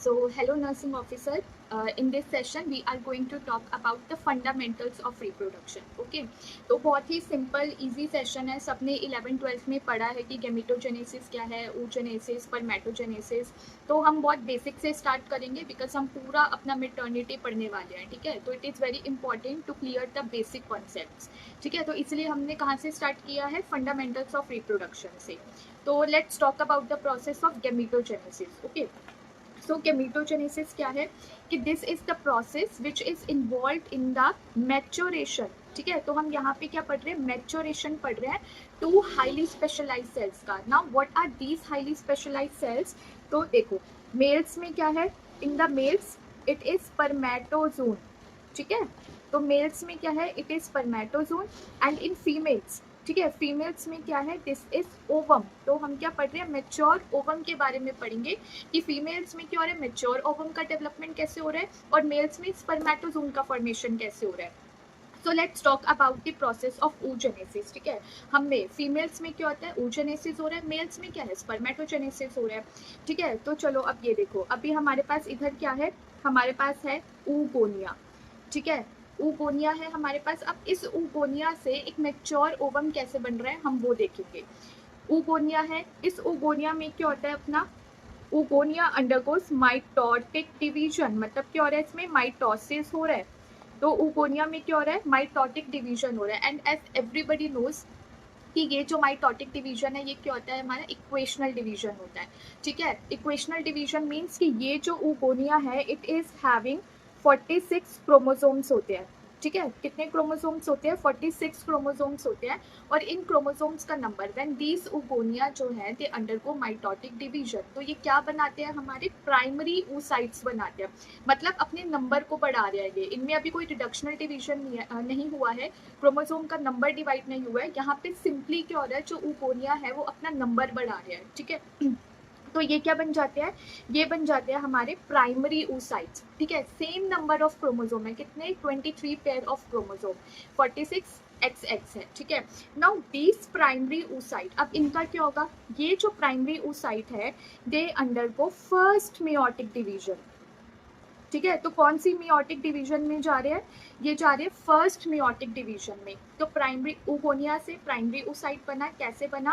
So, hello nursing officer. In this session, we are going to talk about the fundamentals of reproduction. Okay, तो बहुत ही simple easy session है. सबने 11th-12th में पढ़ा है कि गेमिटोजेनेसिस क्या है, oogenesis, spermatogenesis. तो हम बहुत बेसिक से स्टार्ट करेंगे बिकॉज हम पूरा अपना मेटर्निटी पढ़ने वाले हैं. ठीक है, तो it is very important to clear the basic concepts. ठीक है, तो इसलिए हमने कहाँ से स्टार्ट किया है, फंडामेंटल्स ऑफ रिप्रोडक्शन से. तो let's talk about the process of gametogenesis. Okay, so gametogenesis क्या है कि this is the process which is involve in the maturation. ठीक है, तो हम यहाँ पे क्या पढ़ रहे हैं, मैच्योरेशन पढ़ रहे हैं टू हाईली स्पेशलाइज सेल्स का. Now what are these highly specialise cells? तो देखो, मेल्स में क्या है, in the males it is spermatozoon. ठीक है, तो मेल्स में क्या है, it is spermatozoon. And in females, ठीक है, फीमेल्स में क्या है, दिस इज ओवम. तो हम क्या पढ़ रहे हैं, मेच्योर ओवम के बारे में पढ़ेंगे कि फीमेल्स में क्या हो रहा है, मेच्योर ओवम का डेवलपमेंट कैसे हो रहा है और मेल्स में स्पर्मेटोजोन का फॉर्मेशन कैसे हो रहा है. सो let's talk about the process of oogenesis. ठीक है, हमें फीमेल्स में क्या होता है, oogenesis हो रहा है, मेल्स में क्या है, स्पर्मेटोजेनेसिस हो रहा है. ठीक है, तो चलो अब ये देखो, अभी हमारे पास इधर क्या है, हमारे पास है oogonia. ठीक है, oogonia है हमारे पास. अब इस oogonia से एक मेच्योर ओवम कैसे बन रहा है हम वो देखेंगे. oogonia है, इस oogonia में क्या होता है अपना, oogonia undergoes mitotic division. मतलब क्या हो रहा है, इसमें माइटोसिस हो रहा है. तो oogonia में क्या हो रहा है, माइटोटिक डिवीजन हो रहा है. एंड एज एवरीबडी नोज कि ये जो माइटोटिक डिवीजन है ये क्या होता है, हमारा इक्वेशनल डिवीजन होता है. ठीक है, इक्वेशनल डिवीजन मीन्स कि ये जो oogonia है इट इज हैविंग 46 क्रोमोसोम्स होते हैं. ठीक है, कितने क्रोमोसोम्स होते हैं, 46 क्रोमोसोम्स होते हैं. और इन क्रोमोसोम्स का नंबर, व्हेन दीज oogonia जो है दे अंडरगो माइटोटिक डिवीजन, तो ये क्या बनाते हैं, हमारे प्राइमरी oocytes बनाते हैं. मतलब अपने नंबर को बढ़ा रहे हैं ये. इनमें अभी कोई रिडक्शनल डिवीजन नहीं हुआ है, क्रोमोसोम का नंबर डिवाइड नहीं हुआ है. यहाँ पे सिंपली क्या हो रहा है, जो oogonia है वो अपना नंबर बढ़ा रहा है. ठीक है, तो ये क्या बन जाते हैं, ये बन जाते हैं हमारे प्राइमरी oocytes. ठीक है, सेम नंबर ऑफ क्रोमोसोम है, कितने, 23 पेयर ऑफ क्रोमोसोम, 46 XX है. ठीक है, नाउ दीज प्राइमरी oocyte, अब इनका क्या होगा, ये जो प्राइमरी oocyte है दे अंडरगो फर्स्ट मेयोटिक डिवीजन. ठीक है, तो कौन सी मियोटिक डिवीजन में जा रहे हैं, ये जा रहे हैं फर्स्ट मियोटिक डिवीजन में. तो प्राइमरी oogonia से प्राइमरी oocyte बना, कैसे बना,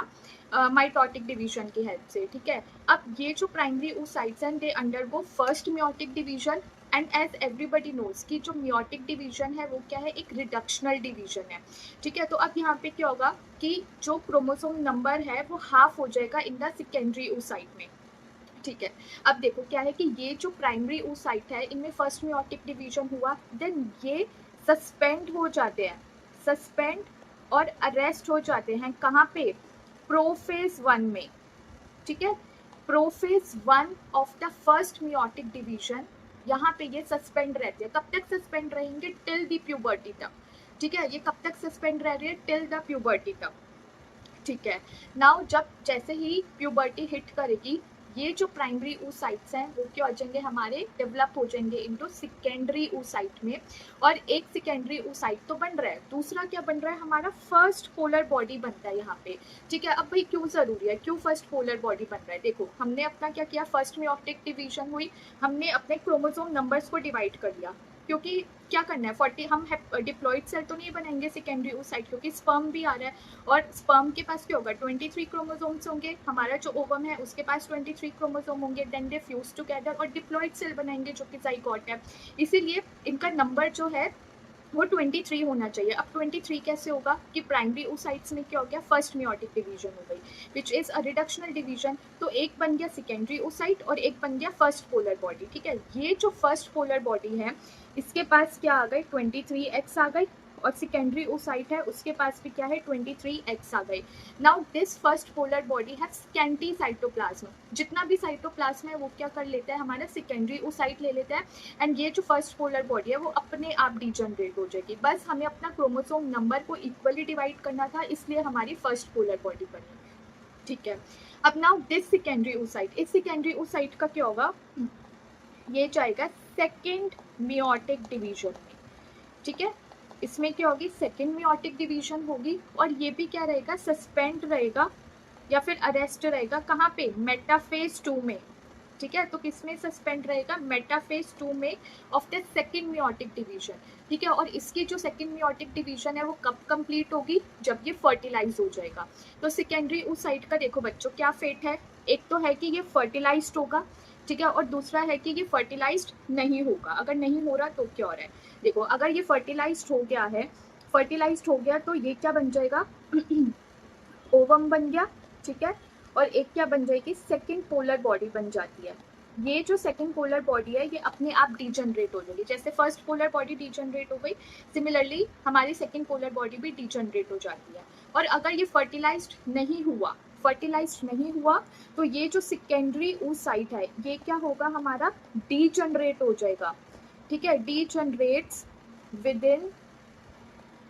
माइटोटिक डिवीजन की हेल्प से. ठीक है, अब ये जो प्राइमरी oocytes हैं they undergo first meiotic division. And as everybody knows कि जो मियोटिक डिवीजन है वो क्या है, एक रिडक्शनल डिवीजन है. ठीक है, तो अब यहाँ पे क्या होगा कि जो क्रोमोसोम नंबर है वो हाफ हो जाएगा इन द सेकेंडरी oocyte में. ठीक है, अब देखो क्या है कि ये जो प्राइमरी oocyte है इनमें फर्स्ट मियोटिक डिवीजन हुआ, देन ये सस्पेंड हो जाते हैं, सस्पेंड और अरेस्ट हो जाते हैं कहाँ पे, प्रोफेज 1 में. ठीक है, prophase 1 of the first meiotic division, यहाँ पे ये सस्पेंड रहते हैं. कब तक सस्पेंड रहेंगे, टिल द प्यूबर्टी तक. ठीक है, ये कब तक सस्पेंड रह रहे हैं, टिल द प्यूबर्टी तक. ठीक है, नाउ जब जैसे ही प्यूबर्टी हिट करेगी, ये जो प्राइमरी oocytes हैं वो क्या हो जाएंगे, हमारे डेवलप हो जाएंगे इनटू सेकेंडरी oocyte में. और एक सेकेंडरी oocyte तो बन रहा है, दूसरा क्या बन रहा है, हमारा फर्स्ट पोलर बॉडी बनता है यहाँ पे. ठीक है, अब भाई क्यों जरूरी है, क्यों फर्स्ट पोलर बॉडी बन रहा है, देखो हमने अपना क्या किया, फर्स्ट मियोटिक डिवीजन हुई, हमने अपने क्रोमोसोम नंबर्स को डिवाइड कर लिया. क्योंकि क्या करना है, 40 हम डिप्लॉइड सेल तो नहीं बनाएंगे सेकेंडरी oocyte, क्योंकि स्पर्म भी आ रहा है. और स्पर्म के पास क्या होगा, 23 क्रोमोसोम्स होंगे, हमारा जो ओवम है उसके पास 23 क्रोमोसोम होंगे. देन दे फ्यूज टुगेदर और डिप्लॉइड सेल बनाएंगे जो कि जाइगोट है. इसीलिए इनका नंबर जो है वो 23 होना चाहिए. अब 23 कैसे होगा कि प्राइमरी oocytes में क्या हो गया, फर्स्ट मियोटिक डिवीजन हो गई विच इज अ रिडक्शनल डिवीजन. तो एक बन गया सेकेंडरी oocyte और एक बन गया फर्स्ट पोलर बॉडी. ठीक है, ये जो फर्स्ट पोलर बॉडी है इसके पास क्या आ गई, 23X आ गई. और सेकेंडरी oocyte है उसके पास भी क्या है, 23X आ गई. Now this first polar body है स्कैंटी साइटोप्लाज्म. जितना भी साइटोप्लाज्म है वो क्या कर लेता है, हमारा सेकेंडरी oocyte ले लेता है. एंड ये जो फर्स्ट पोलर बॉडी है वो अपने आप डिजनरेट हो जाएगी. बस हमें अपना क्रोमोसोम नंबर को इक्वली डिवाइड करना था, इसलिए हमारी फर्स्ट पोलर बॉडी बनी. ठीक है, अब नाउ दिस सेकेंडरी oocyte, इस सेकेंडरी oocyte का क्या होगा, ये जाएगा सेकेंड मियोटिक डिवीजन में. ठीक है, इसमें क्या होगी, सेकेंड मियोटिक डिवीजन होगी. और ये भी क्या रहेगा, सस्पेंड रहेगा या फिर अरेस्ट रहेगा, कहाँ पे, मेटाफेज 2 में. ठीक है, तो किसमें सस्पेंड रहेगा, मेटाफेज 2 में of the second meiotic division. ठीक है, और इसकी जो सेकेंड मियोटिक डिवीजन है वो कब कंप्लीट होगी, जब ये फर्टिलाइज हो जाएगा। तो सेकेंडरी oocyte का देखो बच्चों क्या फेट है, एक तो है कि ये फर्टिलाइज्ड होगा, ठीक है, और दूसरा है कि ये फर्टिलाइज्ड नहीं होगा। अगर नहीं हो रहा तो क्या हो रहा है, देखो अगर ये फर्टिलाइज्ड हो गया है, फर्टिलाइज्ड हो गया तो ये क्या बन जाएगा ओवम बन गया, ठीक है, और एक क्या बन जाएगी, सेकंड पोलर बॉडी बन जाती है। ये जो सेकंड पोलर बॉडी है ये अपने आप डिजनरेट हो जाएगी, जैसे फर्स्ट पोलर बॉडी डिजनरेट हो गई, सिमिलरली हमारी सेकंड पोलर बॉडी भी डिजनरेट हो जाती है। और अगर ये फर्टिलाइज्ड नहीं हुआ, तो ये जो सेकेंडरी oocyte है ये क्या होगा, हमारा डीजनरेट हो जाएगा। ठीक है, डीजनरेट्स विद इन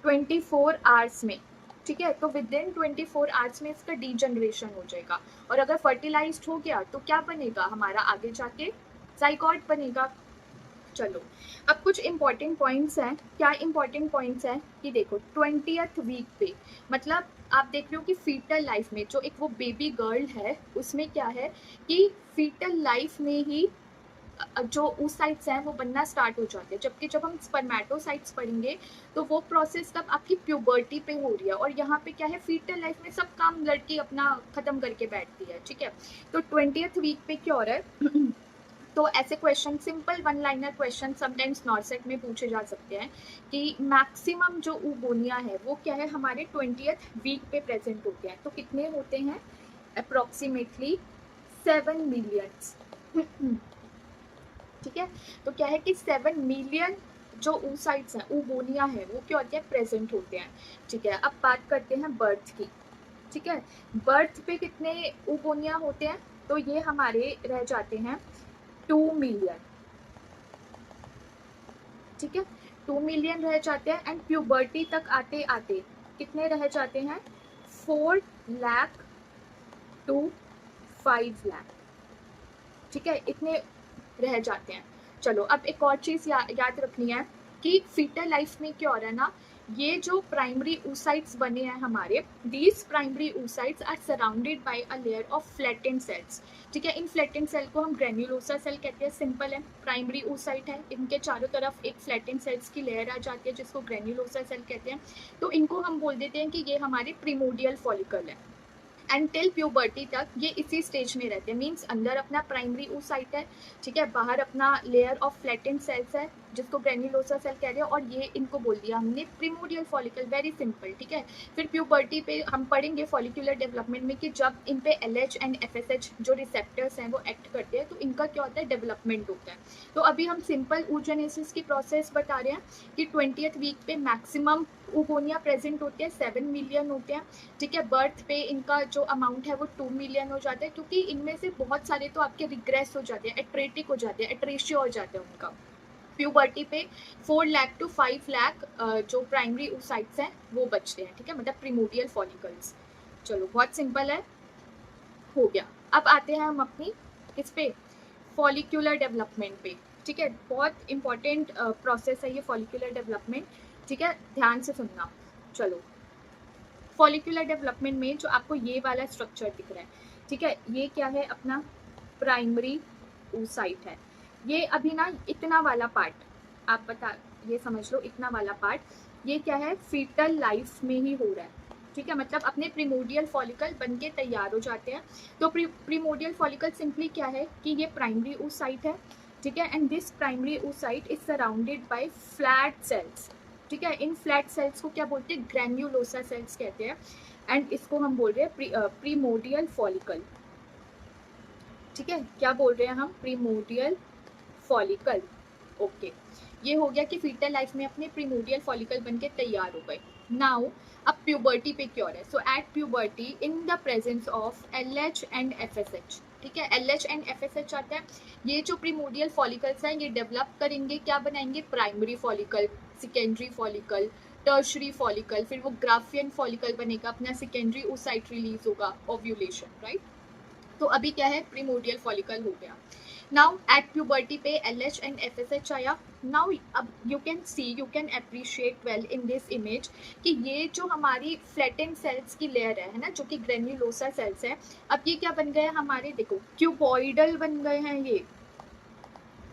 24 आवर्स में। ठीक है, तो विद इन 24 आवर्स में इसका डीजनरेशन हो जाएगा। और अगर फर्टिलाइज्ड हो गया तो क्या बनेगा, हमारा आगे जाके जाइगोट बनेगा। चलो अब कुछ इंपॉर्टेंट पॉइंट्स हैं। क्या इंपॉर्टेंट पॉइंट्स हैं कि देखो 20th वीक पे, मतलब आप देख रहे हो कि फीटल लाइफ में जो एक वो बेबी गर्ल है उसमें क्या है कि फीटल लाइफ में ही जो oocytes हैं वो बनना स्टार्ट हो जाते हैं, जबकि जब हम स्पर्मेटोसाइट्स पढ़ेंगे तो वो प्रोसेस तब आपकी प्यूबर्टी पे हो रही है। और यहाँ पे क्या है, फीटल लाइफ में सब काम लड़की अपना खत्म करके बैठती है। ठीक है, तो 20th वीक पे क्या हो रहा है तो ऐसे question, simple one liner question sometimes नॉर्सेट में पूछे जा सकते हैं कि मैक्सिमम जो ऊगोनिया है वो क्या है, हमारे 20th वीक पे प्रेजेंट होते हैं। तो कितने होते हैं, अप्रोक्सीमेटली 7 मिलियन। ठीक है, तो क्या है कि 7 मिलियन जो oocytes हैं, oogonia है, वो क्या होते हैं, प्रेजेंट होते हैं। ठीक है, अब बात करते हैं बर्थ की। ठीक है, बर्थ पे कितने oogonia होते हैं, तो ये हमारे रह जाते हैं 2 मिलियन। ठीक है, 2 मिलियन रह जाते हैं। एंड प्यूबर्टी तक आते आते कितने रह जाते हैं, 4 लाख टू 5 लाख। ठीक है, इतने रह जाते हैं। चलो अब एक और चीज़ याद रखनी है कि फीटल लाइफ में क्या हो रहा है ना, ये जो प्राइमरी oocytes बने हैं हमारे, these primary oocytes are surrounded by a layer of flattened cells. ठीक है, इन फ्लैटेंड सेल को हम ग्रेन्युलोसा सेल कहते हैं, सिंपल है, प्राइमरी oocyte है, इनके चारों तरफ एक फ्लैटेंड सेल्स की लेयर आ जाती है जिसको ग्रेन्युलोसा सेल कहते हैं। तो इनको हम बोल देते हैं कि ये हमारे प्रीमोडियल फॉलिकल है। एंड टिल प्यूबर्टी तक ये इसी स्टेज में रहते हैं, मीन्स अंदर अपना प्राइमरी oocyte है, ठीक है, बाहर अपना लेयर ऑफ फ्लैटेंड सेल्स है जिसको ग्रेन्युलोसा सेल कह रहे हैं, और ये इनको बोल दिया हमने प्रीमोडियल फॉलिकल, वेरी सिंपल। ठीक है, फिर प्यूबर्टी पे हम पढ़ेंगे फॉलिकुलर डेवलपमेंट में कि जब इन पे LH एंड FSH जो रिसेप्टर्स हैं वो एक्ट करते हैं तो इनका क्या होता है, डेवलपमेंट होता है। तो अभी हम सिंपल oogenesis की प्रोसेस बता रहे हैं कि 20th वीक पे मैक्सिमम oogonia प्रेजेंट होते हैं, 7 मिलियन होते हैं। ठीक है, बर्थ पे इनका जो अमाउंट है वो 2 मिलियन हो जाता है, क्योंकि इनमें से बहुत सारे तो आपके रिग्रेस हो जाते हैं, एट्रेटिक हो जाते हैं, एट्रेशिया हो जाते हैं उनका। प्यूबर्टी पे 4 लाख टू 5 लाख जो प्राइमरी oocytes हैं वो बचते हैं। ठीक है, मतलब प्रीमोडियल फॉलिकल्स। चलो बहुत सिंपल है, हो गया। अब आते हैं हम अपनी किस पे, फॉलिक्यूलर डेवलपमेंट पे। ठीक है, बहुत इंपॉर्टेंट प्रोसेस है ये फॉलिक्यूलर डेवलपमेंट। ठीक है, ध्यान से सुनना। चलो फॉलिक्यूलर डेवलपमेंट में जो आपको ये वाला स्ट्रक्चर दिख रहा है, ठीक है, ये क्या है, अपना प्राइमरी oocyte है। ये अभी ना इतना वाला पार्ट आप बता, ये समझ लो इतना वाला पार्ट ये क्या है, फीटल लाइफ में ही हो रहा है। ठीक है, मतलब अपने प्रीमोडियल फॉलिकल बन के तैयार हो जाते हैं। तो प्रीमोडियल फॉलिकल सिंपली क्या है कि ये प्राइमरी oocyte है। ठीक है, and this primary oocyte is surrounded bye flat sales. ठीक है, इन फ्लैट सेल्स को क्या बोलते हैं, ग्रैन्युलोसा सेल्स कहते हैं। एंड इसको हम बोल रहे हैं प्रीमोडियल फॉलिकल। ठीक है, क्या बोल रहे हैं हम, प्रीमोडियल फॉलिकल। ओके, ये हो गया कि फीटल लाइफ में अपने प्रीमोडियल फॉलिकल बन के तैयार हो गए। नाउ अब प्यूबर्टी पे क्या हो रहा है, so at puberty in the presence of LH and FSH। ठीक है, LH एंड FSH आता है, ये जो प्रीमोडियल फॉलिकल्स हैं ये डेवलप करेंगे, क्या बनाएंगे, primary follicle, secondary follicle, tertiary follicle, फिर वो ग्राफियन फॉलिकल बनेगा, अपना सेकेंडरी oocyte रिलीज होगा, ओव्यूलेशन, राइट। तो अभी क्या है, प्रीमोडियल फॉलिकल हो गया। नाउ एट प्यूबर्टी पे LH एंड FSH आया. नाउ अब you can appreciate well in this image कि ये जो हमारी फ्लैटेंड सेल्स की लेयर है ना, जो कि ग्रेन्युलोसा सेल्स है, अब ये क्या बन गए हैं हमारे, देखो क्यूबॉइडल बन गए हैं. ये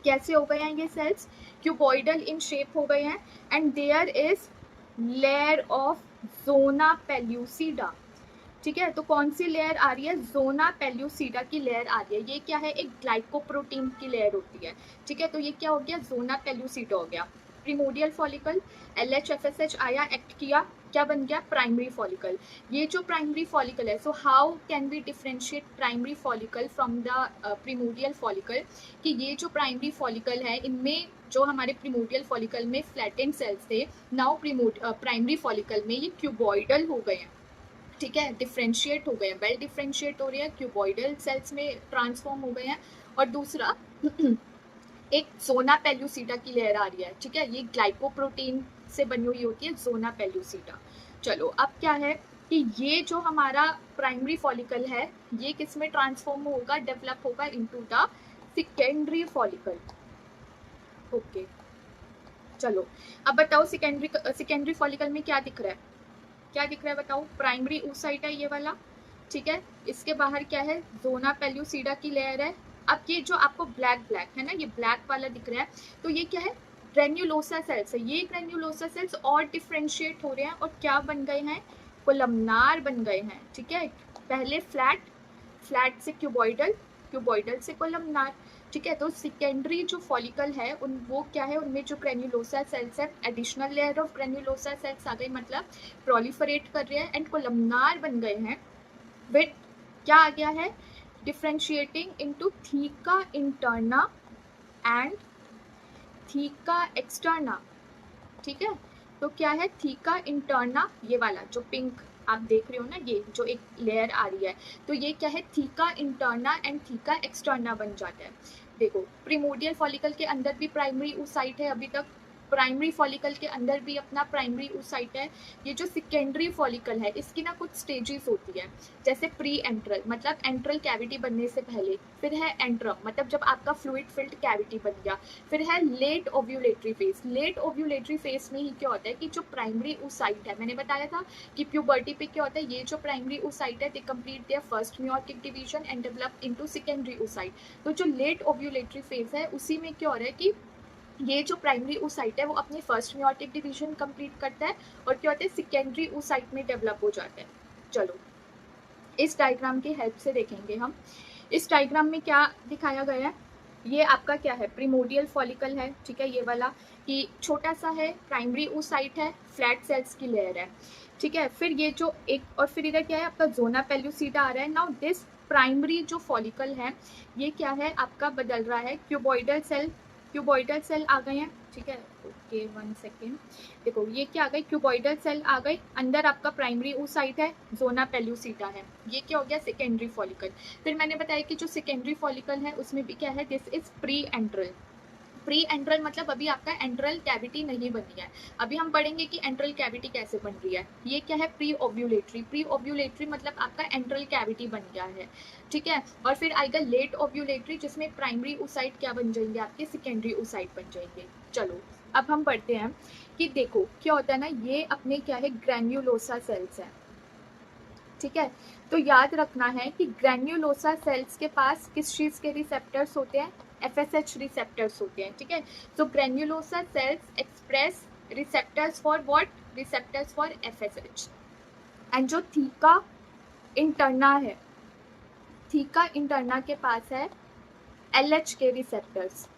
कैसे हो गए हैं ये सेल्स, क्यूबॉइडल इन शेप हो गए हैं. And there is layer of zona pellucida. ठीक है, तो कौन सी लेयर आ रही है, जोना पेल्यूसिडा की लेयर आ रही है. ये क्या है, एक ग्लाइकोप्रोटीन की लेयर होती है. ठीक है, तो ये क्या हो गया, जोना पेल्यूसिडा हो गया. प्रीमोडियल फॉलिकल, LH FSH आया, एक्ट किया, क्या बन गया, प्राइमरी फॉलिकल. ये जो प्राइमरी फॉलिकल है, so how can we differentiate primary follicle from the primordial follicle, कि ये जो प्राइमरी फॉलिकल है इनमें जो हमारे प्रीमोडियल फॉलिकल में फ्लैटेंड सेल्स थे, नाउ प्राइमरी फॉलिकल में ये क्यूबॉइडल हो गए हैं. ठीक है, डिफ्रेंशिएट हो गए हैं, वेल डिफ्रेंशिएट हो रहे हैं, क्यूबॉइडल सेल्स में ट्रांसफॉर्म हो गए हैं. और दूसरा एक जोना पेल्यूसिडा की लेयर आ रही है. ठीक है, ये ग्लाइकोप्रोटीन से बनी हुई होती है, जोना पेल्यूसिडा. चलो अब क्या है कि ये जो हमारा प्राइमरी फॉलिकल है, ये किस में ट्रांसफॉर्म होगा, डेवलप होगा into the secondary follicle. Okay, चलो अब बताओ सेकेंडरी फॉलिकल में क्या दिख रहा है, क्या दिख रहा है बताओ, प्राइमरी oocyte है ये वाला. ठीक है, इसके बाहर क्या है, जोना पेल्यूसिडा की लेयर है. अब ये जो आपको ब्लैक है ना, ये ब्लैक वाला दिख रहा है, तो ये क्या है, ग्रेन्युलोसा सेल्स है. ये ग्रेन्युलोसा सेल्स और डिफ्रेंशिएट हो रहे हैं और क्या बन गए हैं, कोलमनार बन गए हैं. ठीक है, पहले फ्लैट से क्यूबॉइडल, क्यूबॉइडल से कोलमनार. ठीक है, तो सेकेंडरी जो फॉलिकल है वो क्या है, उनमें जो ग्रेन्युलोसा सेल्स है, additional layer of granulosa cells आ गई, मतलब प्रोलिफरेट कर रहे हैं एंड कोलमनार बन गए हैं. विद क्या आ गया है, differentiating into theca interna and theca externa. ठीक है, तो क्या है, थीका इंटरना, ये वाला जो पिंक आप देख रहे हो ना, ये जो एक लेयर आ रही है, तो ये क्या है, theca interna and theca externa बन जाता है. देखो प्रीमोडियल फॉलिकल के अंदर भी प्राइमरी oocyte है, अभी तक प्राइमरी फॉलिकल के अंदर भी अपना प्राइमरी oocyte है. ये जो सेकेंडरी फॉलिकल है, इसकी ना कुछ स्टेजेस होती है, जैसे प्री एंट्रल मतलब एंट्रल कैविटी बनने से पहले, फिर है एंट्रम मतलब जब आपका फ्लूइड फिल्ड कैविटी बन गया, फिर है late ovulatory phase. Late ovulatory phase में ही क्या होता है कि जो प्राइमरी oocyte है, मैंने बताया था कि प्यूबर्टी पे क्या होता है, ये जो प्राइमरी oocyte है, they complete their first meiotic division and develop into secondary oocyte. तो जो लेट ओव्यूलेटरी फेज है, उसी में क्या हो रहा है कि ये जो प्राइमरी oocyte है वो अपनी फर्स्ट मेयोटिक डिवीजन कंप्लीट करता है और क्या होता है, सेकेंडरी oocyte में डेवलप हो जाता है. चलो इस डायग्राम की हेल्प से देखेंगे हम. इस डायग्राम में क्या दिखाया गया है, ये आपका क्या है, प्रीमोडियल फॉलिकल है. ठीक है, ये वाला कि छोटा सा है, प्राइमरी oocyte है, फ्लैट सेल्स की लेयर है. ठीक है, फिर ये जो एक और फिर इधर क्या है आपका, जोना पेल्यूसिडा आ रहा है. नाउ दिस प्राइमरी जो फॉलिकल है, ये क्या है आपका, बदल रहा है, क्यूबॉइडल सेल आ गए हैं. ठीक है, ओके 1 सेकेंड. देखो ये क्या आ गई, क्यूबॉइडल सेल आ गई, अंदर आपका प्राइमरी oocyte है, जोना पेल्यूसिडा है. ये क्या हो गया, सेकेंडरी फॉलिकल. फिर मैंने बताया कि जो सेकेंडरी फॉलिकल है उसमें भी क्या है, this is pre enteral. Pre enteral मतलब अभी आपका एंट्रल कैविटी नहीं बनी है. अभी हम पढ़ेंगे कि एंट्रल कैविटी कैसे बन रही है. ये क्या है, प्री ओव्यूलेटरी. प्री ओव्यूलेटरी मतलब आपका एंट्रल कैविटी बन गया है. ठीक है, और फिर आएगा लेट ओव्यूलेटरी, जिसमें प्राइमरी oocyte क्या बन जाएंगे आपके, सेकेंडरी oocyte बन जाएंगे. चलो अब हम पढ़ते हैं कि देखो क्या होता है ना, ये अपने क्या है, ग्रेन्युलोसा सेल्स है. ठीक है, तो याद रखना है कि ग्रेन्युलोसा सेल्स के पास किस चीज़ के रिसेप्टर्स होते हैं, FSH रिसेप्टर्स होते हैं. ठीक है, तो granulosa cells express receptors for what, receptors for FSH. And जो थीका इंटरना है, थीका इंटरना के पास है LH के रिसेप्टर्स.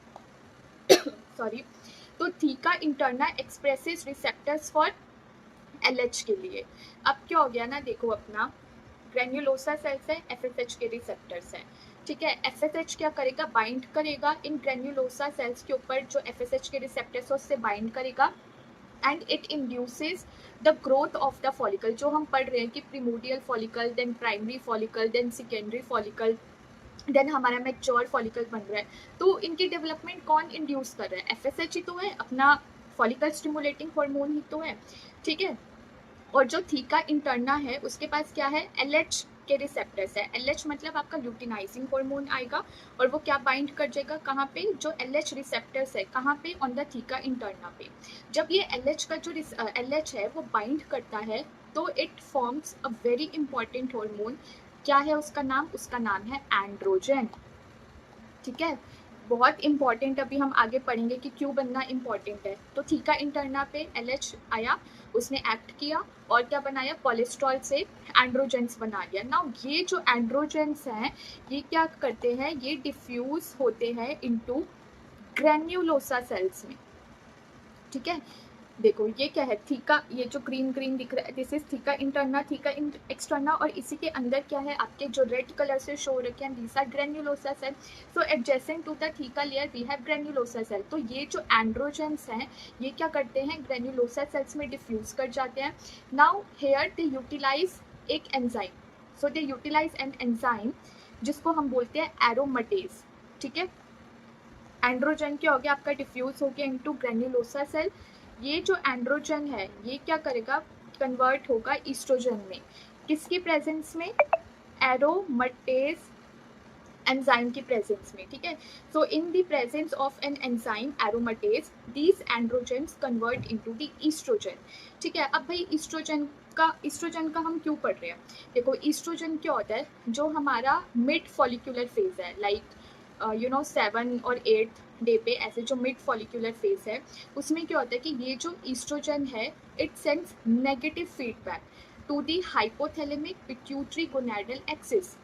सॉरी, तो theca interna expresses receptors for LH के लिए. अब क्या हो गया ना, देखो अपना ग्रेन्युलोसा सेल्स है, FSH के रिसेप्टर्स हैं. ठीक है, FSH क्या करेगा, बाइंड करेगा इन ग्रेन्युलोसा सेल्स के ऊपर, जो FSH के रिसेप्टर्स उससे बाइंड करेगा and it induces the growth of the follicle. जो हम पढ़ रहे हैं कि primordial follicle, then primary follicle, then secondary follicle, then हमारा मैच्योर फॉलिकल बन रहा है. तो इनकी डेवलपमेंट कौन इंड्यूस कर रहा है, FSH ही तो है, अपना फॉलिकल स्टिमुलेटिंग हार्मोन ही तो है. ठीक है, और जो थीका इंटरना है उसके पास क्या है, LH के रिसेप्टर्स है। LH मतलब आपका ल्यूटिनाइजिंग हार्मोन आएगा और वो क्या बाइंड कर जाएगा कहाँ पे, जो LH रिसेप्टर्स है कहाँ पे, ऑन द थीका इंटरना पे। जब ये LH का जो LH है वो बाइंड करता है तो it forms a very important hormone. क्या है उसका नाम, उसका नाम है एंड्रोजन। ठीक है, बहुत इंपॉर्टेंट, अभी हम आगे पढ़ेंगे कि क्यों बनना इंपॉर्टेंट है। तो थीका इंटरना पे LH आया, उसने एक्ट किया और क्या बनाया, कोलेस्ट्रॉल से एंड्रोजेंस बना लिया। नाउ ये जो एंड्रोजेंस हैं ये क्या करते हैं, ये डिफ्यूज होते हैं इनटू ग्रेन्युलोसा सेल्स में। ठीक है, देखो ये क्या है, थीका, ये जो ग्रीन ग्रीन दिख रहा है this is theca interna, theca externa, और इसी के अंदर क्या है आपके जो रेड कलर से शो रखे हैं these are granulosa cell. So adjacent to the theca layer we have granulosa cell. तो ये जो एंड्रोजेंस हैं ये क्या करते हैं, ग्रेन्युलोसा सेल्स में डिफ्यूज कर जाते हैं। नाउ हेयर दे यूटिलाइज एक enzyme, so they utilise an enzyme जिसको हम बोलते हैं एरोमेटेज। ठीक है, एंड्रोजन क्या हो गया आपका, डिफ्यूज हो गया इनटू ग्रेन्युलोसा सेल। ये जो एंड्रोजन है ये क्या करेगा, कन्वर्ट होगा ईस्ट्रोजन में। किसकी प्रेजेंस में, एरोमेटेज एंजाइम की प्रेजेंस में। ठीक है, so in the presence of an enzyme aromatase these androgens convert into the oestrogen. ठीक है, अब भाई ईस्ट्रोजन का हम क्यों पढ़ रहे हैं, देखो ईस्ट्रोजन क्या होता है, जो हमारा मिड फॉलिक्यूलर फेज है, लाइक 7 और 8 डे पे ऐसे जो मिड फॉलिक्यूलर फेज है उसमें क्या होता है कि ये जो ईस्ट्रोजन है it sends negative feedback to the hypothalamic pituitary gonadal axis.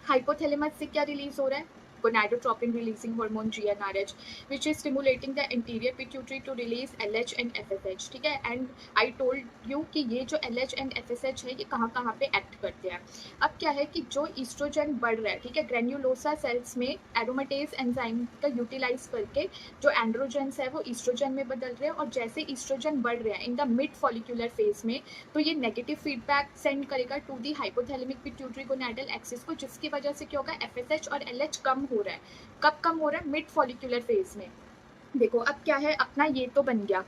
Hypothalamus से क्या रिलीज हो रहा है, gonadotropin releasing hormone GnRH which is stimulating the anterior pituitary to release LH and FSH। ठीक है, एंड आई टोल्ड यू कि ये जो LH and FSH है ये कहाँ कहाँ पे एक्ट करते हैं। अब क्या है कि जो ईस्ट्रोजन बढ़ रहा है, ठीक है, ग्रेन्युलोसा सेल्स में एरोमेटेज एंजाइम का यूटिलाइज करके जो एंड्रोजेंस है वो ईस्ट्रोजन में बदल रहे हैं, और जैसे ईस्ट्रोजन बढ़ रहे हैं in the mid follicular phase में तो ये नेगेटिव फीडबैक सेंड करेगा to the hypothalamic pituitary gonadal axis को, जिसकी वजह से क्या होगा, FSH और LH कम हो रहा है। कब कम हो रहा है, मिड फॉलिक्यूलर फेज में। देखो अब क्या है, अपना ये तो बन गया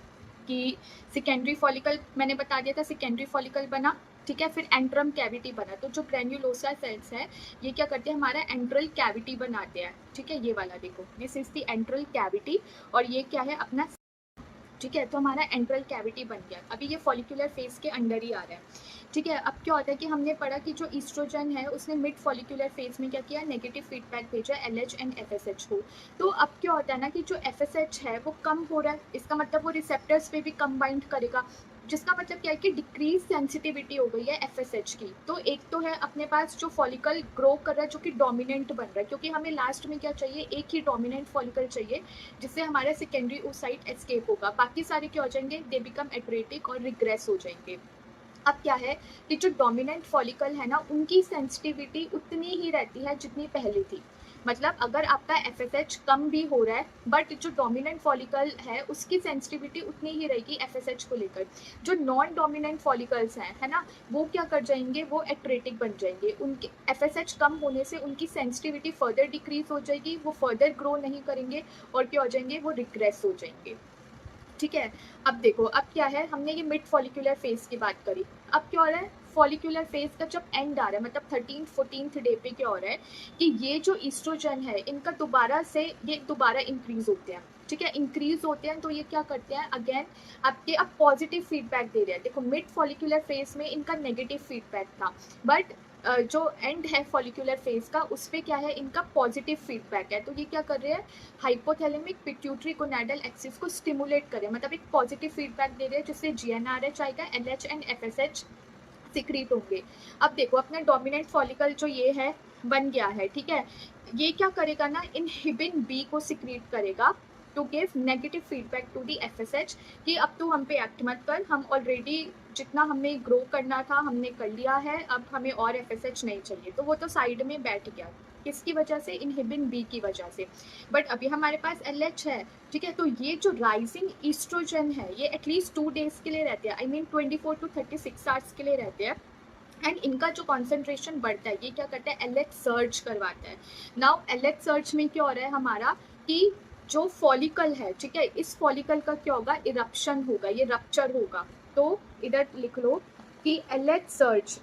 कि सेकेंडरी फॉलिकल, मैंने बता दिया था सेकेंडरी फॉलिकल बना। ठीक है, फिर एंट्रम कैविटी बना। तो जो ग्रेन्युलोसा सेल्स है ये क्या करते हैं, हमारा एंट्रल कैविटी बनाते हैं। ठीक है, ये वाला देखो, this is the enteral cavity, और ये क्या है अपना, ठीक है, तो हमारा एंट्रल कैविटी बन गया। अभी ये फॉलिक्यूलर फेज के अंडर ही आ रहा है। ठीक है, अब क्या होता है कि हमने पढ़ा कि जो ईस्ट्रोजन है उसने मिड फॉलिक्यूलर फेज में क्या किया, नेगेटिव फीडबैक भेजा LH एंड FSH को। तो अब क्या होता है ना कि जो FSH है वो कम हो रहा है, इसका मतलब वो रिसेप्टर्स पे भी कम बाइंड करेगा, जिसका मतलब क्या है कि डिक्रीज सेंसिटिविटी हो गई है FSH की। तो एक तो है अपने पास जो फॉलिकल ग्रो कर रहा है जो कि डोमिनेंट बन रहा है, क्योंकि हमें लास्ट में क्या चाहिए, एक ही डोमिनेंट फॉलिकल चाहिए जिससे हमारा सेकेंडरी ओसाइट एस्केप होगा, बाकी सारे क्या हो जाएंगे, दे बिकम एट्रेटिक और रिग्रेस हो जाएंगे। अब क्या है कि जो डोमिनेंट फॉलिकल है ना उनकी सेंसिटिविटी उतनी ही रहती है जितनी पहले थी। मतलब अगर आपका FSH कम भी हो रहा है बट जो डोमिनेंट फॉलिकल है उसकी सेंसिटिविटी उतनी ही रहेगी FSH को लेकर। जो नॉन डोमिनेंट फॉलिकल्स हैं, है ना, वो क्या कर जाएंगे, वो एट्रेटिक बन जाएंगे। उनके FSH कम होने से उनकी सेंसिटिविटी फर्दर डिक्रीज हो जाएगी, वो फर्दर ग्रो नहीं करेंगे और क्या हो जाएंगे, वो रिग्रेस हो जाएंगे। ठीक है, अब देखो अब क्या है, हमने ये मिड फॉलिक्यूलर फेज की बात करी। अब क्या हो रहा है, फॉलिक्यूलर फेज का जब एंड आ रहा है, मतलब 13th-14th डे पे क्या हो रहा है कि ये जो ईस्ट्रोजन है इनका दोबारा इंक्रीज होते हैं। ठीक है, इंक्रीज होते हैं तो ये क्या करते हैं, अगेन आपके अब पॉजिटिव फीडबैक दे रहे हैं। देखो मिड फॉलिक्यूलर फेज में इनका नेगेटिव फीडबैक था, बट जो एंड है फॉलिक्यूलर फेज का उस पर क्या है, इनका पॉजिटिव फीडबैक है। तो ये क्या कर रहे हैं, हाइपोथैलेमिक पिट्यूटरी गोनाडल एक्सिस को स्टिमुलेट करें, मतलब एक पॉजिटिव फीडबैक दे रहे हैं जिससे GnRH आएगा, LH एंड FSH सिक्रीट होंगे। अब देखो अपना डोमिनेंट फॉलिकल जो ये है बन गया है। ठीक है, ये क्या करेगा ना, इनहिबिन बी को सिक्रीट करेगा to give negative feedback to the FSH कि अब तू हम पे एक्ट मत कर, हम ऑलरेडी जितना हमें ग्रो करना था हमने कर लिया है, अब हमें और FSH नहीं चाहिए। तो वो तो साइड में बैठ गया, किसकी वजह से, इनहिबिन बी की वजह से। बट अभी हमारे पास LH है। ठीक है, तो ये जो राइजिंग ईस्ट्रोजन है ये एटलीस्ट 2 डेज के लिए रहते हैं, आई मीन 24 to 36 आवर्स के लिए रहते हैं, एंड इनका जो कॉन्सेंट्रेशन बढ़ता है ये क्या करता है, LH सर्च करवाता है। नाउ LH सर्च में क्या हो रहा है हमारा कि जो फॉलिकल है, ठीक है, इस फॉलिकल का क्या होगा, इरप्शन होगा, ये रप्चर होगा। तो इधर लिख लो कि LH सर्च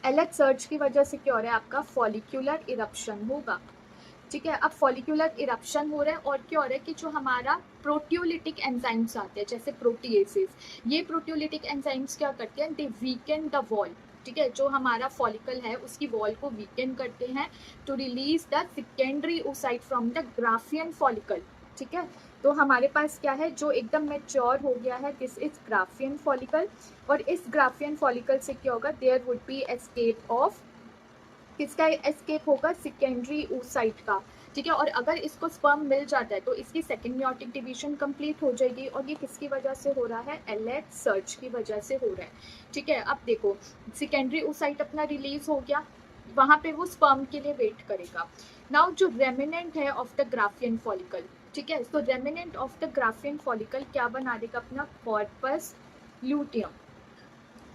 एलएच सर्च की वजह से क्या हो रहा है, आपका फॉलिक्यूलर इरप्शन होगा। ठीक है, अब फॉलिक्यूलर इरप्शन हो रहा है और क्या हो रहा है कि जो हमारा प्रोटियोलिटिक एंजाइम्स आते हैं जैसे प्रोटीएसेस, ये प्रोटियोलिटिक एंजाइम्स क्या करते हैं, दे वीकन द वॉल। ठीक है, जो हमारा फॉलिकल है उसकी वॉल को वीकन करते हैं to release the secondary oocyte from the Graafian follicle. ठीक है, तो हमारे पास क्या है, जो एकदम मैच्योर हो गया है, दिस इज ग्राफियन फॉलिकल। और इस ग्राफियन फॉलिकल से क्या होगा, there would be escape of, किसका एस्केप होगा, सेकेंडरी oocyte का। ठीक है, और अगर इसको स्पर्म मिल जाता है तो इसकी सेकेंड मेयोटिक डिवीजन कंप्लीट हो जाएगी। और ये किसकी वजह से हो रहा है, एलएच सर्च की वजह से हो रहा है। ठीक है, अब देखो सेकेंडरी oocyte अपना रिलीज हो गया, वहां पे वो स्पर्म के लिए वेट करेगा। नाउ जो रेमिनेंट है ऑफ द ग्राफियन फॉलिकल, ठीक है, तो remnant of the Graafian follicle क्या बना देगा, अपना कॉर्पस ल्यूटियम।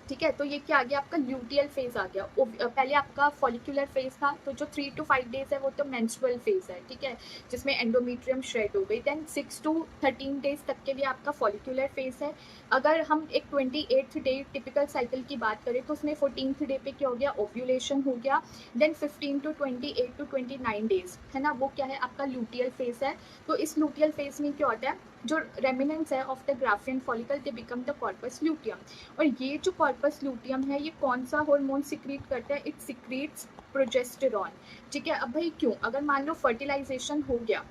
ठीक है, तो ये क्या आ गया, आपका ल्यूटियल फेज आ गया। पहले आपका फॉलिकुलर फेज था, तो जो 3 to 5 डेज है वो तो मेंस्ट्रुअल फेज है। ठीक है, जिसमें एंडोमेट्रियम श्रेड हो गई। देन 6 to 13 डेज तक के लिए आपका फॉलिकुलर फेज है। अगर हम एक 28th डे टिपिकल साइकिल की बात करें तो उसमें 14th डे पे क्या हो गया, ओव्यूलेशन हो गया। देन 15 to 28 to 29 डेज है ना, वो क्या है, आपका ल्यूटियल फेज है। तो इस ल्यूटियल फेज में क्या होता है, जो रेमिनेंट्स है of the Graafian follicle, they become the corpus luteum. और ये जो कॉर्पस ल्यूटियम है ये कौन सा हार्मोन सिक्रीट करता है, इट सिक्रीट्स प्रोजेस्टेरॉन। ठीक है, अब भाई क्यों, अगर मान लो फर्टिलाइजेशन हो गया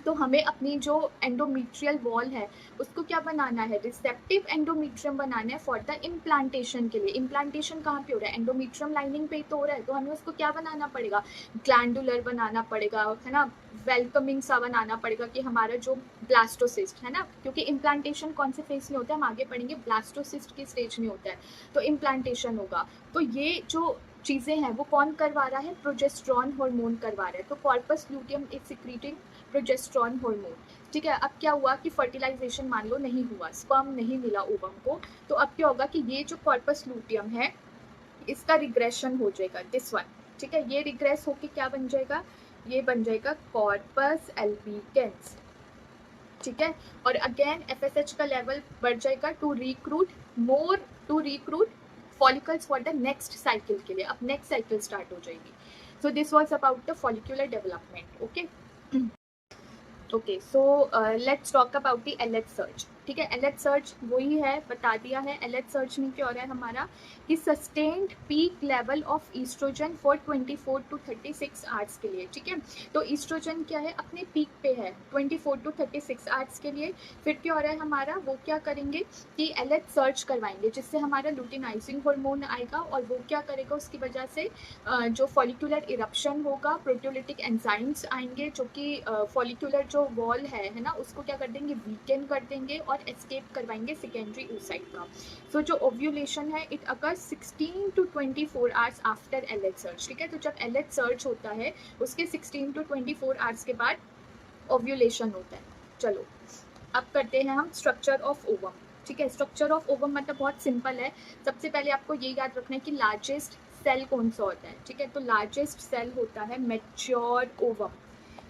तो हमें अपनी जो एंडोमेट्रियल वॉल है उसको क्या बनाना है, रिसेप्टिव एंडोमेट्रियम बनाना है फॉर द इम्प्लांटेशन के लिए। इम्प्लांटेशन कहाँ पे हो रहा है, एंडोमेट्रियम लाइनिंग पे ही तो हो रहा है, तो हमें उसको क्या बनाना पड़ेगा, ग्लैंडुलर बनाना पड़ेगा, है ना, वेलकमिंग सा बनाना पड़ेगा कि हमारा जो ब्लास्टोसिस्ट है ना, क्योंकि इम्प्लांटेशन कौन से फेज में होता है, हम आगे पढ़ेंगे, ब्लास्टोसिस्ट की स्टेज में होता है, तो इम्प्लांटेशन होगा। तो ये जो चीज़ें हैं वो कौन करवा रहा है, प्रोजेस्ट्रॉन हार्मोन करवा रहा है। तो corpus luteum is secreting progesterone hormone. ठीक है, अब क्या हुआ कि फर्टिलाइजेशन मान लो नहीं हुआ, स्पर्म नहीं मिला ओवम को, तो अब क्या होगा कि ये जो कॉर्पस ल्यूटियम है इसका रिग्रेशन हो जाएगा, दिस वन। ठीक है, ये रिग्रेस होके क्या बन जाएगा, ये बन जाएगा कॉर्पस एल्बिकेंस। ठीक है, और अगेन एफएसएच का लेवल बढ़ जाएगा to recruit more, to recruit follicles for the next cycle के लिए, अब नेक्स्ट साइकिल स्टार्ट हो जाएगी। So this was about the follicular development. Okay, okay, so let's talk about the LH surge. ठीक है, एलएच सर्च वही है, बता दिया है। एलएच सर्च में क्या हो रहा है हमारा कि sustained peak level of oestrogen for 24 to 36 hours के लिए। ठीक है, तो ईस्ट्रोजन क्या है, अपने पीक पे है 24 to 36 आवर्स के लिए। फिर क्या हो रहा है हमारा, वो क्या करेंगे कि एलएच सर्च करवाएंगे जिससे हमारा लुटिनाइजिंग हार्मोन आएगा और वो क्या करेगा, उसकी वजह से जो फॉलिकुलर इरप्शन होगा, प्रोटियोलिटिक एंजाइम्स आएंगे जो कि फॉलिकुलर जो वॉल है ना, उसको क्या कर देंगे, वीकन कर देंगे और एस्केप करवाएंगे सेकेंडरी oocyte का। सो जो ओव्यूलेशन है it occur 16 to 24 hours after LH surge. ठीक है, तो जब एलएच सर्च होता है उसके 16 to 24 आवर्स के बाद ओव्यूलेशन होता है। चलो अब करते हैं हम स्ट्रक्चर ऑफ ओवम। ठीक है, स्ट्रक्चर ऑफ ओवम मतलब बहुत सिंपल है। सबसे पहले आपको ये याद रखना है कि लार्जेस्ट सेल कौन सा होता है। ठीक है, तो लार्जेस्ट सेल होता है मैच्योर ओवम।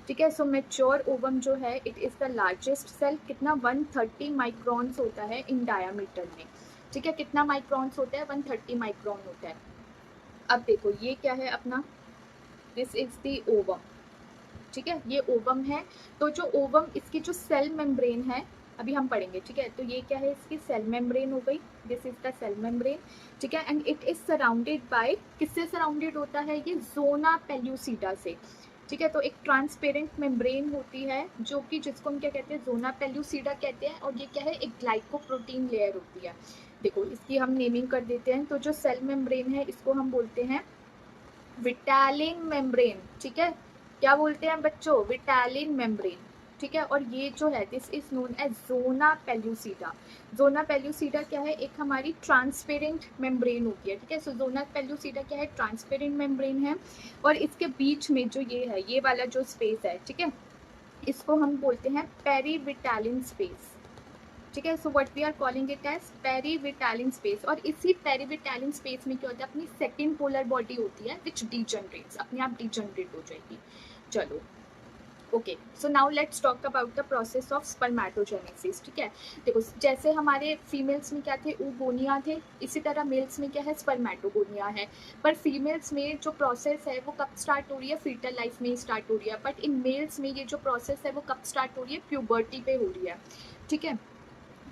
ठीक है, सो मैच्योर ओवम जो है it is the largest cell. कितना, 130 माइक्रॉन्स होता है इन डायामीटर में। ठीक है, कितना माइक्रॉन्स होता है, 130 माइक्रॉन होता है। अब देखो ये क्या है अपना, दिस इज द ओवम। ठीक है, ये ओवम है। तो जो ओवम, इसकी जो सेल मेम्ब्रेन है अभी हम पढ़ेंगे। ठीक है, तो ये क्या है, इसकी सेल मेम्ब्रेन हो गई, this is the cell membrane. ठीक है, and it is surrounded by, किससे सराउंडेड होता है, ये जोना पेल्यूसिडा से। ठीक है, तो एक ट्रांसपेरेंट मेम्ब्रेन होती है जो कि जिसको हम क्या कहते हैं, जोना पेल्यूसिडा कहते हैं। और ये क्या है, एक ग्लाइकोप्रोटीन लेयर होती है। देखो इसकी हम नेमिंग कर देते हैं। तो जो सेल मेम्ब्रेन है इसको हम बोलते हैं विटालिन मेम्ब्रेन। ठीक है, क्या बोलते हैं बच्चों, विटालिन मेम्ब्रेन। ठीक है, और ये जो है this is known as zona pellucida. Zona pellucida क्या है, एक हमारी ट्रांसपेरेंट मेम्ब्रेन होती है। ठीक है, सो जोना पेल्यूसिडा क्या है, ट्रांसपेरेंट मेम्ब्रेन है। और इसके बीच में जो ये है, ये वाला जो स्पेस है, ठीक है, इसको हम बोलते हैं पेरीविटालिन स्पेस। ठीक है, so what we are calling it as perivitelline space. और इसी पेरीविटालिन स्पेस में क्या होता है, अपनी सेकंड पोलर बॉडी होती है विच डीजनरेट्स, अपने आप डीजनरेट हो जाएगी। चलो okay, so now let's talk about the process of spermatogenesis. ठीक है, देखो जैसे हमारे फीमेल्स में क्या थे, oogonia थे, इसी तरह मेल्स में क्या है, स्पर्मेटोगोनिया है। पर फीमेल्स में जो प्रोसेस है वो कब स्टार्ट हो रही है, फीटल लाइफ में ही स्टार्ट हो रही है। बट इन मेल्स में ये जो प्रोसेस है वो कब स्टार्ट हो रही है, प्यूबर्टी पे हो रही है। ठीक है,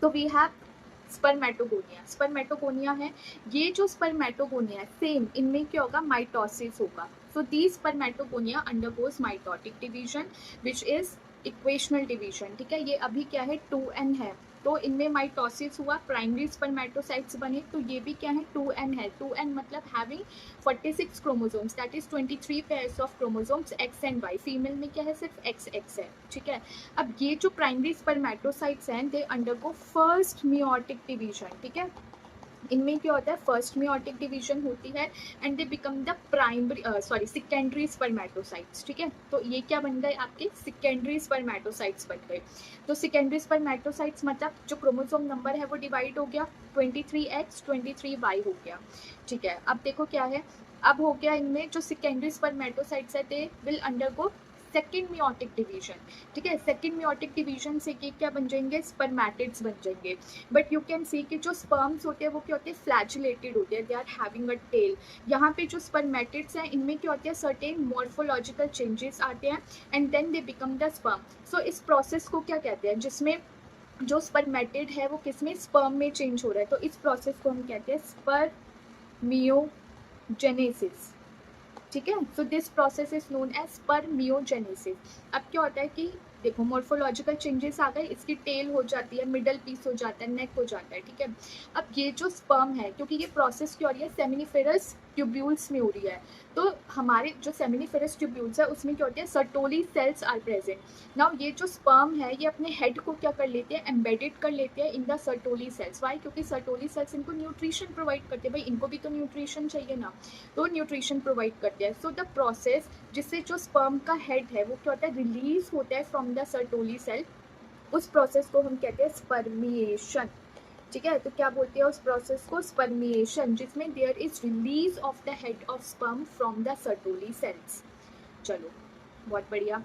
तो वी हैव स्पर्मेटोगोनिया। स्पर्मेटोगोनिया है, ये जो स्पर्मेटोगोनिया है सेम इनमें क्या होगा, माइटोसिस होगा। So the spermatogonia undergoes mitotic division which is equational division. ठीक है, ये अभी क्या है 2n है, तो इनमें माइटोसिस हुआ, प्राइमरी स्पर्मेटोसाइट्स बने, तो ये भी क्या है 2n है। 2n मतलब having 46 chromosomes, that is 23 pairs of chromosomes X and Y. Female में क्या है, सिर्फ XX है। ठीक है, अब ये जो प्राइमरी स्पर्मेटोसाइट्स हैं they undergo first meiotic division. ठीक है, इनमें क्या होता है, फर्स्ट मियोटिक डिवीजन होती है and they become the primary secondary spermatocytes. ठीक है, तो ये क्या बन गए, आपके सेकेंडरी स्पर्मेटोसाइट्स बन गए। तो सेकेंडरी स्पर्मेटोसाइट्स मतलब जो क्रोमोसोम नंबर है वो डिवाइड हो गया, 23X 23Y हो गया। ठीक है, अब देखो क्या है, अब हो गया इनमें जो सेकेंडरी स्पर्मेटोसाइट्स है they will undergo second meiotic division. ठीक है, सेकेंड मियोटिक डिवीजन से क्या बन जाएंगे, स्पर्मेटिड्स बन जाएंगे। बट यू कैन सी कि जो स्पर्म्स होते हैं वो क्या होते हैं, फ्लैजिलेटेड होते हैं, they are having a tail. यहाँ पे जो स्पर्मेटिड्स हैं इनमें क्या होते हैं, सर्टेन मॉर्फोलॉजिकल चेंजेस आते हैं and then they become the sperm. So इस प्रोसेस को क्या कहते हैं, जिसमें जो स्पर्मेटिड है वो किसमें, स्पर्म में चेंज हो रहा है, तो इस प्रोसेस को हम कहते हैं स्पर्मियोजेनेसिस। ठीक है, so this process is known as spermiogenesis. अब क्या होता है कि देखो मॉर्फोलॉजिकल चेंजेस आ गए, इसकी टेल हो जाती है, मिडल पीस हो जाता है, नेक हो जाता है। ठीक है, अब ये जो स्पर्म है, क्योंकि ये प्रोसेस क्या हो रही है, सेमिनिफेरस ट्यूब्यूल्स में हो रही है, तो हमारे जो सेमिनिफेरस ट्यूब्यूल्स है उसमें क्या होते हैं, Sertoli cells are present. Now ये जो स्पर्म है ये अपने हेड को क्या कर लेते हैं, एम्बेडेड कर लेते हैं in the Sertoli cells. Why, क्योंकि सर्टोली सेल्स इनको न्यूट्रिशन प्रोवाइड करते हैं, भाई इनको भी तो न्यूट्रिशन चाहिए ना, तो न्यूट्रिशन प्रोवाइड करते हैं। सो द प्रोसेस जिससे जो स्पर्म का हेड है वो क्या होता है, रिलीज होता है फ्रॉम द सर्टोली सेल, उस प्रोसेस को हम कहते हैं स्पर्मिएशन। ठीक है, तो क्या बोलते हैं उस प्रोसेस को, स्पर्मिएशन, जिसमें there is release of the head of sperm from the Sertoli cells. चलो बहुत बढ़िया,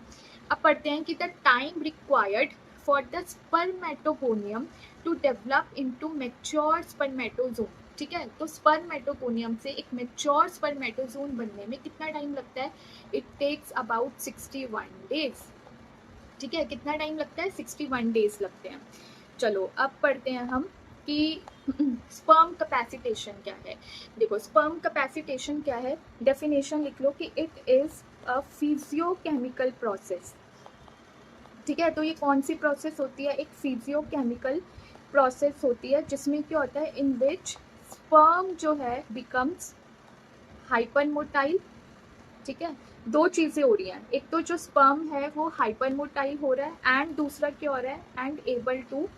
अब पढ़ते हैं कि the time required for the spermatogonium to develop into mature spermatozoon. ठीक है, तो स्पर्मेटोगोनियम से एक मैच्योर स्पर्मेटोजोन बनने में कितना टाइम लगता है, इट टेक्स अबाउट 61 डेज। ठीक है, कितना टाइम लगता है, 61 डेज लगते हैं। चलो अब पढ़ते हैं हम कि स्पर्म कैपेसिटेशन क्या है। देखो स्पर्म कैपेसिटेशन क्या है, डेफिनेशन लिख लो कि it is a physiochemical process. ठीक है, तो ये कौन सी प्रोसेस होती है, एक फिजियोकेमिकल प्रोसेस होती है जिसमें क्या होता है, इन विच स्पर्म जो है बिकम्स हाइपरमोटाइल। ठीक है, दो चीजें हो रही हैं, एक तो जो स्पर्म है वो हाइपरमोटाइल हो रहा है एंड दूसरा क्या हो रहा है, एंड एबल टू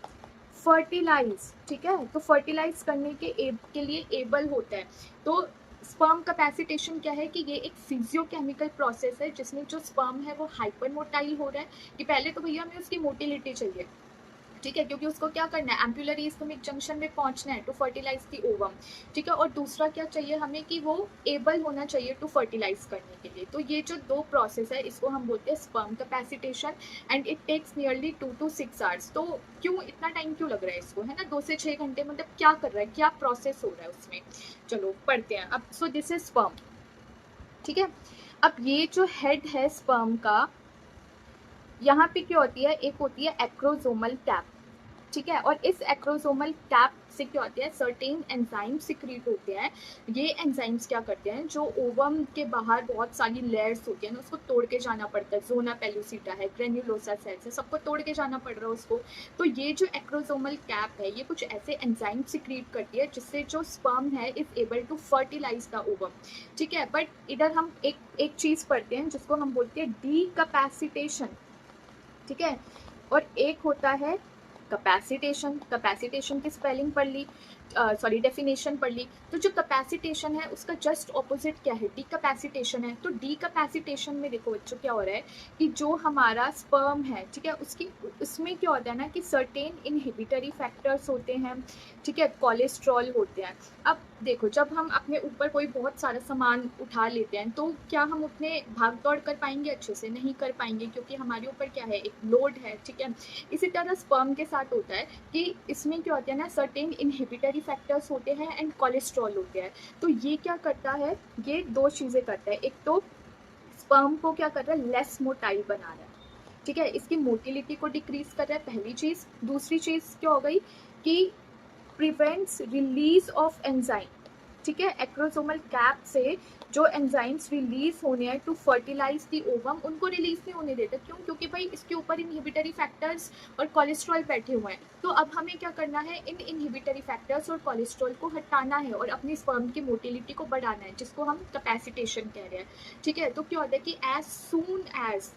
फर्टिलाइज। ठीक है, तो फर्टिलाइज करने के लिए एबल होता है। तो स्पर्म कैपेसिटेशन क्या है कि ये एक फिजियोकेमिकल प्रोसेस है जिसमें जो स्पर्म है वो हाइपरमोटाइल हो रहा है, कि पहले तो भैया हमें उसकी मोटिलिटी चाहिए। ठीक है, क्योंकि उसको क्या करना है, एम्पुलरी स्टोमिक जंक्शन में पहुंचना है टू फर्टिलाइज दी ओवम। ठीक है, और दूसरा क्या चाहिए हमें, कि वो एबल होना चाहिए टू फर्टिलाइज करने के लिए। तो ये जो दो प्रोसेस है इसको हम बोलते हैं sperm capacitation and it takes nearly 2 to 6 hours. तो क्यों इतना टाइम क्यों लग रहा है इसको, है ना, 2 से 6 घंटे, मतलब क्या कर रहा है, क्या प्रोसेस हो रहा है उसमें। चलो पढ़ते हैं अब। So this is sperm. ठीक है, अब ये जो हेड है स्पर्म का, यहाँ पे क्या होती है, एक होती है एक्रोसोमल कैप। ठीक है, और इस एक्रोसोमल कैप से क्या होते हैं, सर्टेन एंजाइम सिक्रीट होते हैं। ये एंजाइम्स क्या करते हैं, जो ओवम के बाहर बहुत सारी लेयर्स होती हैं ना उसको तोड़ के जाना पड़ता है, जोना पेलुसिटा है, ग्रेन्युलोसा सेल्स है, सबको तोड़ के जाना पड़ रहा है उसको। तो ये जो एक्रोसोमल कैप है ये कुछ ऐसे एंजाइम सिक्रीट करती है जिससे जो स्पर्म है is able to fertilise the ovum. ठीक है, बट इधर हम एक चीज पढ़ते हैं जिसको हम बोलते हैं डीकैपेसिटेशन। ठीक है, और एक होता है कैपेसिटेशन। कैपेसिटेशन की स्पेलिंग पढ़ ली, सॉरी डेफिनेशन पढ़ ली। तो जो कैपेसिटेशन है उसका जस्ट ऑपोजिट क्या है, डीकैपेसिटेशन है। तो डीकैपेसिटेशन में देखो बच्चों क्या हो रहा है कि जो हमारा स्पर्म है, ठीक है, उसकी उसमें क्या होता है ना कि सर्टेन इनहिबिटरी फैक्टर्स होते हैं, ठीक है, कोलेस्ट्रॉल होते हैं। अब देखो जब हम अपने ऊपर कोई बहुत सारा सामान उठा लेते हैं तो क्या हम उतने भाग दौड़ कर पाएंगे, अच्छे से नहीं कर पाएंगे, क्योंकि हमारे ऊपर क्या है, एक लोड है, ठीक है। इसी तरह स्पर्म के साथ होता है कि इसमें क्या होता है ना, सर्टेन इनहिबिटरी फैक्टर्स होते हैं एंड कोलेस्ट्रॉल होते हैं। तो ये क्या करता है, ये दो चीज़ें करता है। एक तो स्पर्म को क्या कर रहा है, लेस मोटाइल बना रहा है, ठीक है, इसकी मोटिलिटी को डिक्रीज कर रहा है, पहली चीज़। दूसरी चीज़ क्या हो गई कि प्रिवेंट्स रिलीज ऑफ एंजाइम, ठीक है, एक्रोसोमल कैप से जो एंजाइम्स रिलीज होने हैं टू फर्टिलाइज दी ओवम, उनको रिलीज नहीं होने देता। क्यों? क्योंकि भाई इसके ऊपर इनहिबिटरी फैक्टर्स और कोलेस्ट्रॉल बैठे हुए हैं। तो अब हमें क्या करना है, इन इनहिबिटरी फैक्टर्स और कोलेस्ट्रॉल को हटाना है और अपनी स्पर्म की मोटिलिटी को बढ़ाना है, जिसको हम कैपेसिटेशन कह रहे हैं, ठीक है। तो क्या होता है कि एज सून एज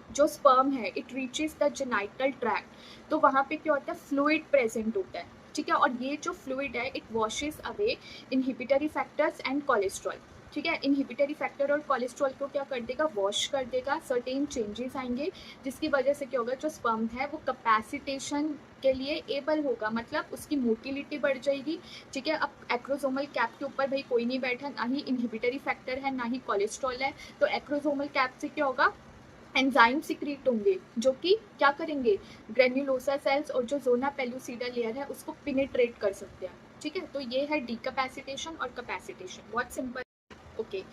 जो स्पर्म है it reaches the genital tract, तो वहाँ पे क्या होता है, फ्लूइड प्रेजेंट होता है, ठीक है। और ये जो फ्लूइड है it washes away inhibitory factors and cholesterol, ठीक है। इनहिबिटरी फैक्टर और कोलेस्ट्रॉल को क्या कर देगा, वॉश कर देगा, सर्टेन चेंजेस आएंगे, जिसकी वजह से क्या होगा, जो स्पर्म है वो कैपेसिटेशन के लिए एबल होगा, मतलब उसकी मोटिलिटी बढ़ जाएगी, ठीक है। अब एक्रोसोमल कैप के ऊपर भाई कोई नहीं बैठा, ना ही इनहिबिटरी फैक्टर है ना ही कोलेस्ट्रॉल है, तो एक्रोसोमल कैप से क्या होगा, एंजाइम सिक्रीट होंगे जो कि क्या करेंगे, ग्रेन्युलोसा सेल्स और जो जोना पेलुसिडा लेयर है उसको पिनेट्रेट कर सकते हैं, ठीक है। तो ये है डीकैपेसिटेशन और कैपेसिटेशन, बहुत सिंपल, ओके,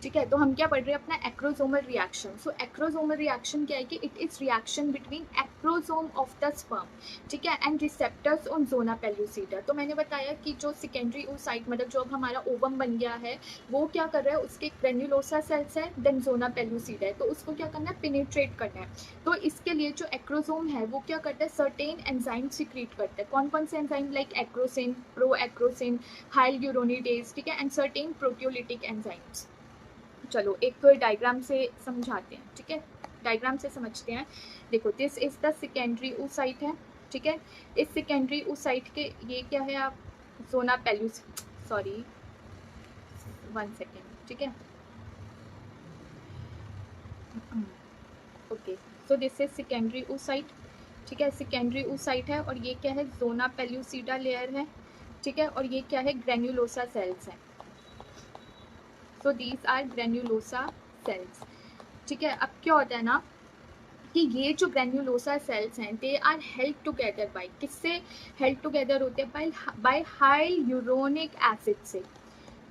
ठीक है। तो हम क्या पढ़ रहे हैं, अपना acrosomal reaction. So acrosomal reaction क्या है कि it is reaction between acrosome of the sperm, ठीक है, and receptors on zona pellucida. तो मैंने बताया कि जो सेकेंडरी oocyte, मतलब जो अब हमारा ओवम बन गया है, वो क्या कर रहा है, उसके ग्रेन्युलोसा सेल्स है, देन जोना पेलुसिडा है, तो उसको क्या करना है, पिनेट्रेट करना है। तो इसके लिए जो एक्रोसोम है वो क्या करता है, सर्टेन एंजाइम सिक्रीट करता है। कौन कौन से enzyme, like acrosin, pro acrosin, hyaluronidase, ठीक है, एंड सर्टेन प्रोटियोलिटिक एंजाइम्स। चलो एक तो डायग्राम से समझाते हैं, ठीक है, डायग्राम से समझते हैं। देखो this is the secondary oocyte है, ठीक है। इस सेकेंडरी oocyte के ये क्या है, आप जोना पेलुस, सॉरी 1 सेकेंड, ठीक है, okay. So this is secondary oocyte, ठीक है, सेकेंडरी oocyte है, और ये क्या है, जोना पेलुसिडा लेयर है, ठीक है, और ये क्या है, ग्रेन्युलोसा सेल्स है। So these are granulosa cells, ठीक है। अब क्या होता है ना कि ये जो ग्रेन्युलोसा सेल्स हैं they are held together by, किससे हेल्ड टुगेदर होते हैं, बाय हाइल्यूरोनिक एसिड से,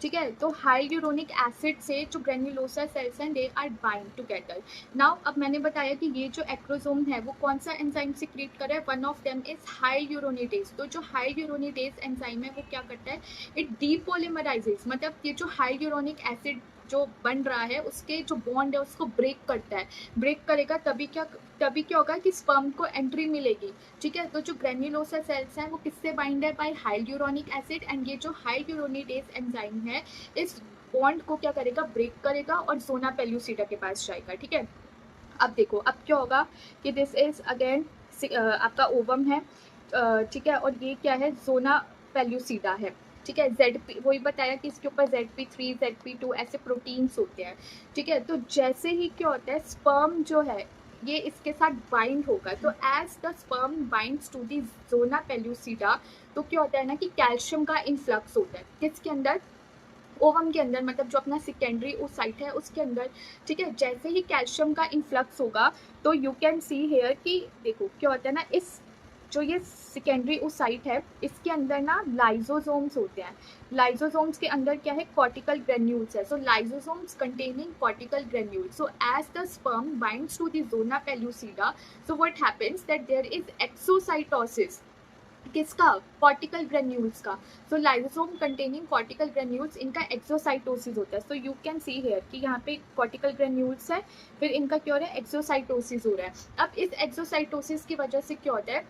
ठीक है। तो हाइल्यूरोनिक एसिड से जो ग्रेन्युलोसा सेल्स हैं they are bind together. Now अब मैंने बताया कि ये जो एक्रोसोम है वो कौन सा एंजाइम सिक्रीट कर रहा है, वन ऑफ देम इज हाइल्यूरोनिडेज। तो जो हाइल्यूरोनिडेज एंजाइम है वो क्या करता है, इट डीपोलिमराइजेस, मतलब ये जो हाइल्यूरोनिक एसिड जो बन रहा है उसके जो बॉन्ड है उसको ब्रेक करता है। ब्रेक करेगा तभी क्या होगा कि स्पर्म को एंट्री मिलेगी, ठीक है। तो जो ग्रेन्युलोसा सेल्स हैं वो किससे बाइंड है, बाय हाइल्यूरोनिक एसिड, एंड ये जो हाइल्यूरोनिडेज एंजाइम है इस बॉन्ड को क्या करेगा, ब्रेक करेगा और जोना पेलुसिडा के पास जाएगा, ठीक है। अब देखो अब क्या होगा कि दिस इज अगेन आपका ओवम है, ठीक है, और ये क्या है, जोना पेलुसिडा है, ठीक है। ZP वही बताया कि इसके ऊपर ZP3 ZP2 ऐसे प्रोटीन्स होते हैं, ठीक है। तो जैसे ही क्या होता है, स्पर्म जो है ये इसके साथ बाइंड होगा, तो as the sperm binds to the zona pellucida, तो क्या होता है ना कि कैल्शियम का इन्फ्लक्स होता है, किसके अंदर, ओवम के अंदर, मतलब जो अपना सेकेंडरी oocyte है उसके अंदर, ठीक है। जैसे ही कैल्शियम का इन्फ्लक्स होगा तो यू कैन सी हेयर कि देखो क्या होता है ना, इस जो ये सेकेंडरी oocyte है इसके अंदर ना लाइजोसोम्स होते हैं। लाइजोसोम्स के अंदर क्या है, कॉर्टिकल ग्रेन्यूल्स है। So lysosomes containing cortical granules, so as the sperm binds to the zona pellucida, so what happens that there is exocytosis, किसका, कॉर्टिकल ग्रेन्यूल्स का। So lysosome containing cortical granules, इनका exocytosis होता है। So you can see here कि यहाँ पे cortical granules है, फिर इनका क्या हो रहा है, एक्सोसाइटोसिस हो रहा है। अब इस एक्सोसाइटोसिस की वजह से क्या होता है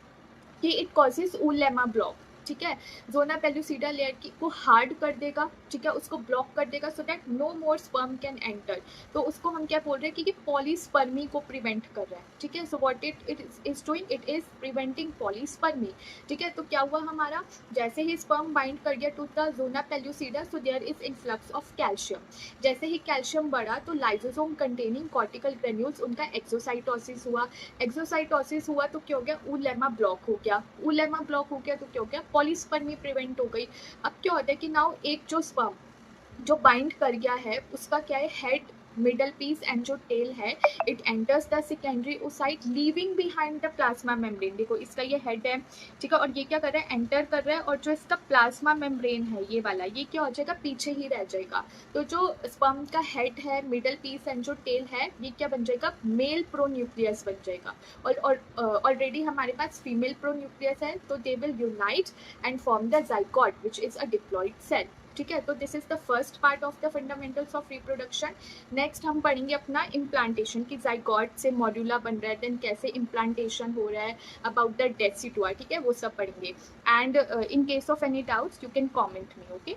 कि इट कॉजेज ऊलेमा ब्लॉक, ठीक है, ज़ोना पेलुसिडा लेयर की को हार्ड कर देगा, ठीक है, उसको ब्लॉक कर देगा so that no more sperm can enter. तो उसको हम क्या बोल रहे हैं कि पॉलीस्पर्मी को प्रिवेंट कर रहा है, ठीक है। So what it is doing, it is preventing polyspermy, ठीक है। तो क्या हुआ हमारा, जैसे ही स्पर्म बाइंड कर गया to the zona pellucida, so there is influx of calcium. जैसे ही कैल्शियम बढ़ा तो लाइसोसोम कंटेनिंग कॉर्टिकल ग्रेन्यूल्स, उनका एक्सोसाइटोसिस हुआ। एक्सोसाइटोसिस हुआ तो क्या हो गया, ऊलेमा ब्लॉक हो गया। ऊलेमा ब्लॉक हो गया तो क्या हो गया, पॉलीस्पर्मी प्रिवेंट हो गई। अब क्या होता है कि नाउ एक जो स्पर्म जो बाइंड कर गया है उसका क्या है, हेड, मिडल पीस एंड जो टेल है, it enters the secondary oocyte leaving behind the plasma membrane. देखो इसका ये हेड है, ठीक है, और ये क्या कर रहा है, एंटर कर रहा है, और जो इसका प्लाज्मा मेम्ब्रेन है ये वाला, ये क्या हो जाएगा, पीछे ही रह जाएगा। तो जो स्पर्म का हेड है, मिडल पीस एंड जो टेल है, ये क्या बन जाएगा, मेल प्रोन्यूक्लियस बन जाएगा। और ऑलरेडी हमारे पास फीमेल प्रोन्यूक्लियस है, तो they will unite and form the zygote which is a diploid cell, ठीक है। तो this is the first part of the fundamentals of reproduction. Next हम पढ़ेंगे अपना इम्प्लांटेशन, की जाइगोट से मॉड्यूला बन रहा है, देन कैसे इम्प्लांटेशन हो रहा है, अबाउट द डेसिटुआ, ठीक है, वो सब पढ़ेंगे। And in case of any doubts you can comment me, okay.